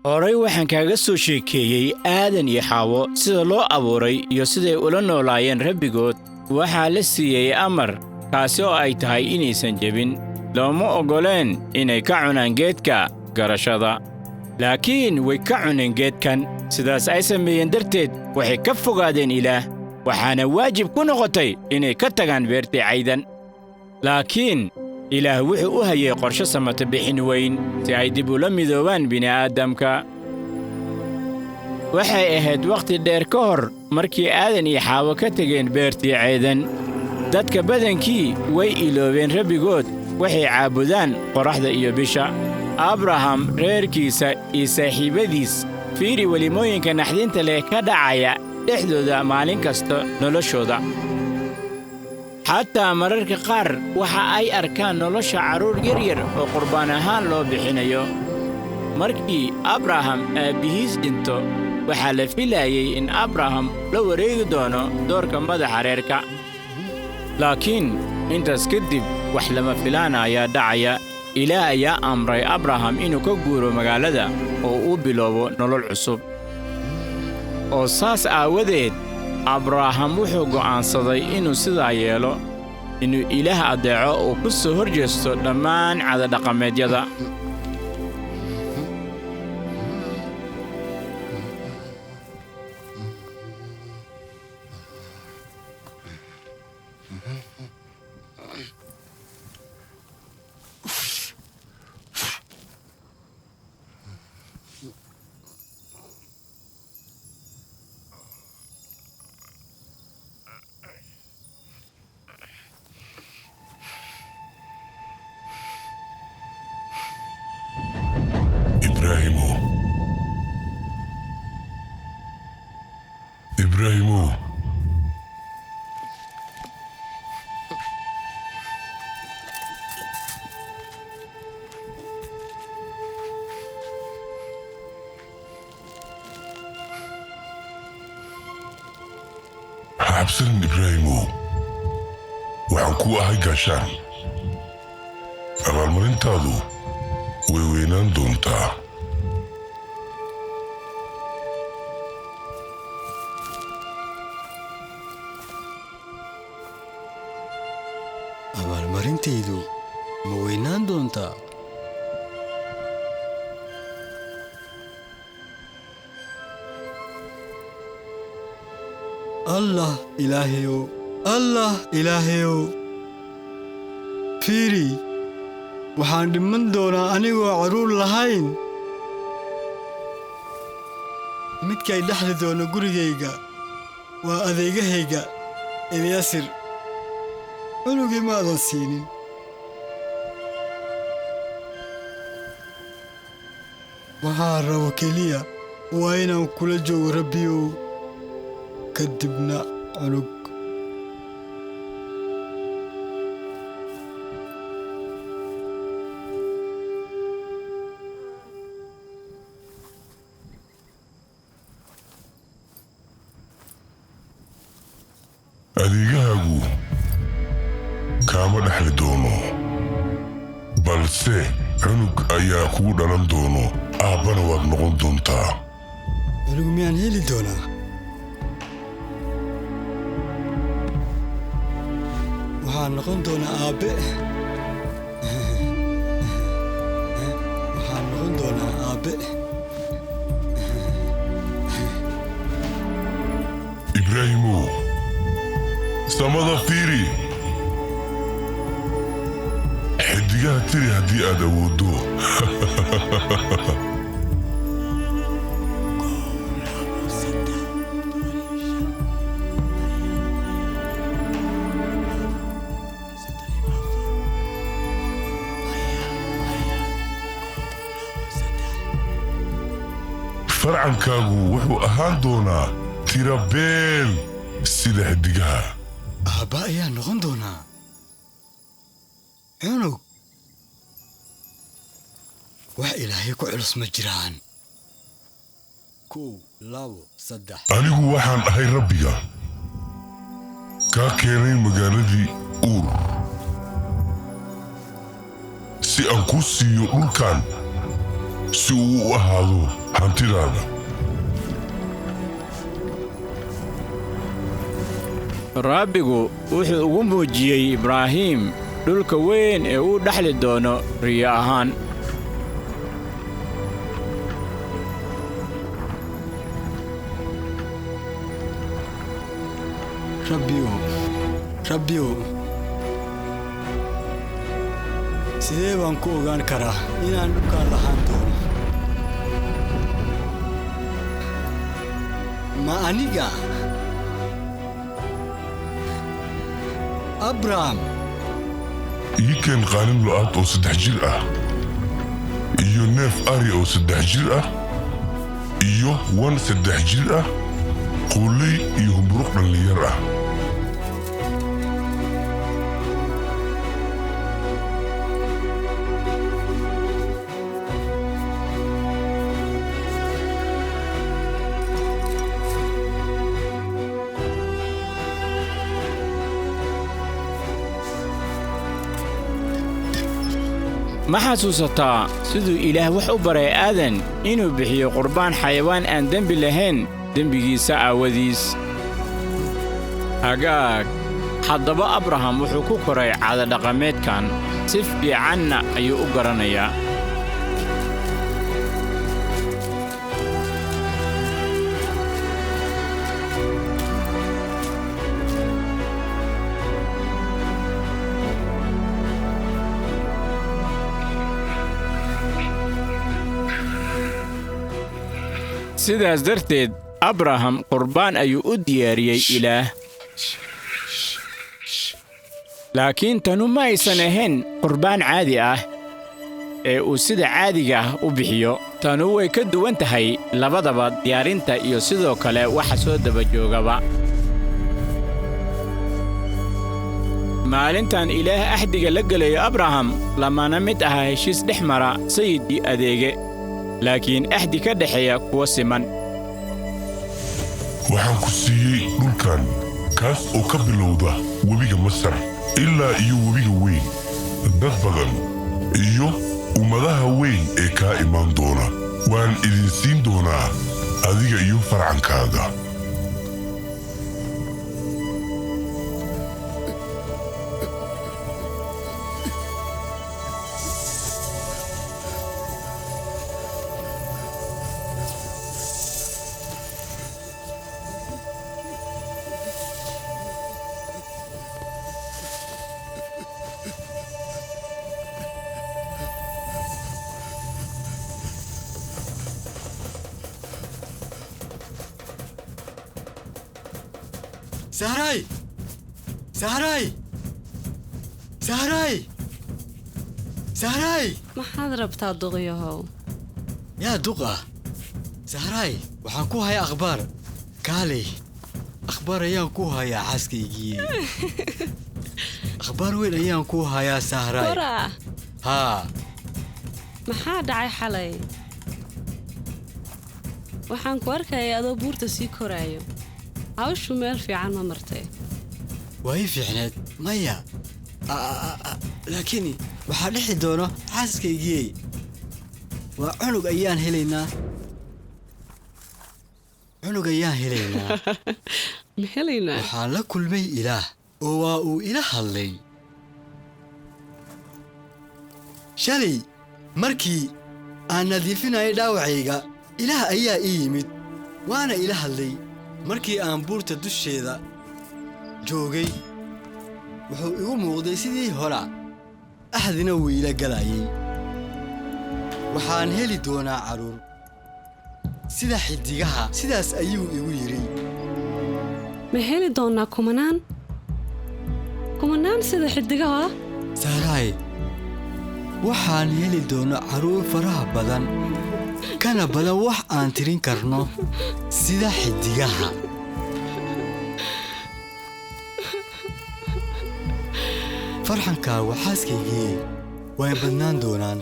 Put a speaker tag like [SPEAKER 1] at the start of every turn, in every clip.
[SPEAKER 1] Horay waxaan kaaga soo sheekeeyay Aadan iyo Xaawo sida loo abuuray iyo siday ula noolaayeen Rabbigood. Waxaa la siiyay amar kaasi oo ay tahay inaysan jebin. Looma ogoleen inay ka cunaan geedka garashada. Laakiin way ka cuneen geedkan. Sidaas ay sameeyeen darteed waxay ka fogaadeen Ilaah. Waxaana waajib ku noqotay inay ka tagaan beertii caydan. Laakiin Ilaah wuxuu u hayay qorshe samata bixin weyn si ay dib ula midoobaan bini'aadamka. Waxay ahayd waqti dheer ka hor markii Aadan iyo Xaawo ka tageen beertii caydan. Dadka badankii way iloobeen Rabbigood waxay caabudaan qoraxda iyo bisha. Abraham reerkiisa iyo saaxiibadiis fiiri welimooyinka naxdinta leh ka dhacaya dhexdooda maalin kasta noloshooda. Xataa mararka qaar waxa ay arkaan nolosha carruur yaryar oo qurbaan ahaan loo bixinayo. Markii Abraham aabbihiis dhinto, waxaa la filayay in Abraham la wareegi doono doorka madaxa reerka. Laakiin intaas kadib wax lama filaan ayaa dhacaya. Ilaah ayaa amray Abraham inuu ka guuro magaalada oo uu bilowdo nolol cusub. Oo saas aawadeed Abraham wuxuu go'aansaday inuu sidaa yeelo, inuu Ilaah adeeco oo ku soo horjeesto dhammaan caadada-dhaqameedyada.
[SPEAKER 2] إبراهيم حابسن إبراهيم وعنكو أهي قاشان أبالمرين تادو ويوينان دونتا
[SPEAKER 3] abaalmarintaydu ma weynaan doontaa? allah ilaahayow fiiri, waxaan dhiman doonaa anigoo carruur lahayn. midkay dhexli doono gurigayga waa adeegahayga Elyaasir. cunugii maadan siinin. waxaa rabo keliya waa inaan kula joogo Rabbiyow, kadibna cunug.
[SPEAKER 2] adeegahaagu kaama dhexli doono, balse cunug ayaa kugu dhalan doono, aabbana waad noqon doontaa.
[SPEAKER 3] cunug miyaan heli doonaa? waxaan noqon doonaa aabbe. waxaan noqon doonaa aabbe.
[SPEAKER 2] ibraahimow, samada fiiri, xidigaha tiri haddii aad awooddo. farcankaagu wuxuu ahaan doonaa tirabeel sida xidigaha.
[SPEAKER 3] aabba ayaa noqon doonaa cunug. wax ilaahay ku culus ma jiraan. 1 2 3
[SPEAKER 2] anigu waxaan ahay Rabbiga kaa keenay magaaladii Uur si aan ku siiyo dhulkan si uu u ahaado hantidaada.
[SPEAKER 1] rabbigu wuxuu ugu muujiyey ibraahim dhulka weyn ee uu dhaxli doono riyo ahaan.
[SPEAKER 3] rabbiyow sidee baan ku ogaan karaa inaan dhulkaan lahaan doono? ma aniga abraham
[SPEAKER 2] ii keen qaalin lo'aad oo 3 jir ah iyo neef ari oo 3 jir ah iyo wan 3 jir ah quuley iyo humburuq dhallinyar ah.
[SPEAKER 1] ma xasuusataa siduu ilaah wax u baray aadan inuu bixiyo qurbaan xayawaan aan dembi lahayn dembigiisa aawadiis? agaag haddaba abraham wuxuu ku koray caadadhaqameedkan si fiicanna ayuu u garanayaa. sidaas darteed abraham qurbaan ayuu u diyaariyey ilaah. laakiin tanu ma aysan ahayn qurbaan caadi ah ee uu sida caadiga ah u bixiyo. tanu way ka duwan tahay labadaba, diyaarinta iyo sidoo kale waxa soo daba joogaba. maalintan ilaah axdiga la gelayo abraham lamana mid aha heshiis dhex mara sayid iyo adeege, laakiin axdi ka dhexeeya kuwa siman.
[SPEAKER 2] waxaan ku siiyey dhulkan kaas oo ka bilowda webiga masar ilaa iyo webiga weyn, dad badan iyo ummadaha weyn ee kaa imaan doona waan idin siin doonaa adiga iyo farcankaaga.
[SPEAKER 3] sahray sahray sahray sahray
[SPEAKER 4] maxaad rabtaa duqyahow?
[SPEAKER 3] yaa duqa sahray, waxaan ku hayaa akhbaar. kaalay, akhbaar ayaan ku hayaa xaaskaygii. akhbaar weyn ayaan ku hayaa sahray.
[SPEAKER 4] koraa
[SPEAKER 3] haa,
[SPEAKER 4] maxaa dhacay xalay? waxaan ku arkayay adoo buurta sii koraayo. hawshu meel fiican ma martay?
[SPEAKER 3] way fiicneed maya, laakiin waxaa dhixi doono xaaskaygii. waa cunug ayaan helaynaa.
[SPEAKER 4] ma helaynaa?
[SPEAKER 3] waxaan la kulmay ilaah oo waa uu ila hadlay. shalay markii aan nadiifinayay dhaawacayga, ilaah ayaa ii yimid waana ila hadlay. markii aan buurta dusheeda joogay, wuxuu igu muuqday sidii hora, axdina wuu ila galayay. waxaan heli doonaa carruur sida xiddigaha, sidaas ayuu igu yidhi.
[SPEAKER 4] ma heli doonnaa kumanaan sida xiddigaha?
[SPEAKER 3] sahray, waxaan heli doonaa carruur faraha badan, kana badan wax aan tirin karno sida xiddigaha. farxankaagu xaaskaygii way badnaan doonaan,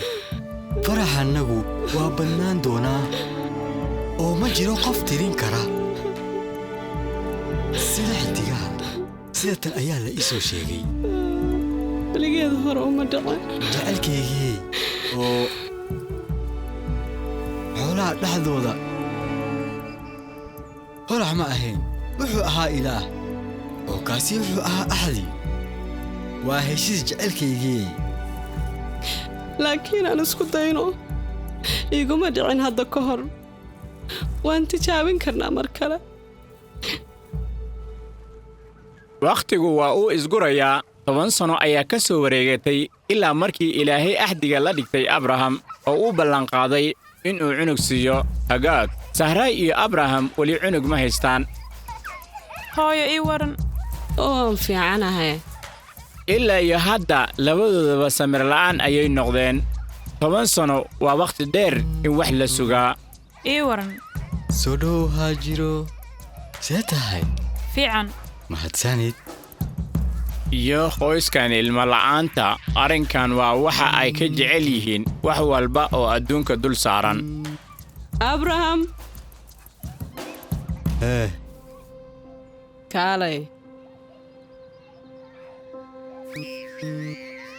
[SPEAKER 3] faraxannagu waa badnaan doonaa, oo ma jiro qof tirin kara sida xiddigaha. sida tan ayaa la ii soo sheegay.
[SPEAKER 4] weligeeda hore uma dhicin.
[SPEAKER 3] jacaylkaygii oo xoolaha dhexdooda holax ma ahayn wuxuu ahaa ilaah oo kaasi wuxuu ahaa axdi waa heshiis jecelkaygii
[SPEAKER 4] laakiin aan isku dayno iguma dhicin hadda ka hor waan tijaabin karnaa mar kale
[SPEAKER 1] wakhtigu waa uu isgurayaa 10 sano ayaa ka soo wareegatay ilaa markii ilaahay axdiga la dhigtay abraham oo uu ballanqaaday inuu cunug siiyo hagaag sahraay iyo abraham weli cunug ma haystaan
[SPEAKER 5] hooyo ii waran
[SPEAKER 4] oo fiicanahay
[SPEAKER 1] ilaa iyo hadda labadoodaba samir la'aan ayay noqdeen 10 sano waa wakhti dheer in wax la sugaa
[SPEAKER 5] ii waran
[SPEAKER 3] soo dhow haajiro see tahay
[SPEAKER 5] fiican
[SPEAKER 3] mahadsanid
[SPEAKER 1] iyo qoyskan ilmo la'aanta arrinkan waa waxa ay ka jecel yihiin wax walba oo adduunka dul saaran
[SPEAKER 4] abraham kaalay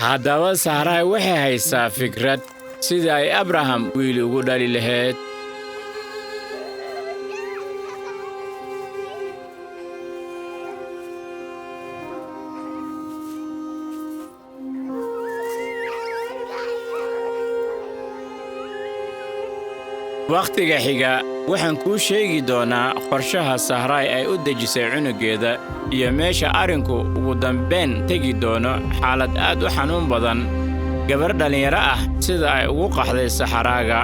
[SPEAKER 1] haddaba sahraay waxay haysaa fikrad sida ay abraham wiil ugu dhali lahayd wakhtiga xiga waxaan kuu sheegi doonaa qorshaha sahraay ay u dejisay cunugeeda iyo meesha arrinku ugu dambayn tegi doono xaalad aad u xanuun badan gabar dhallinyaro ah sida ay ugu qaxday saxaraaga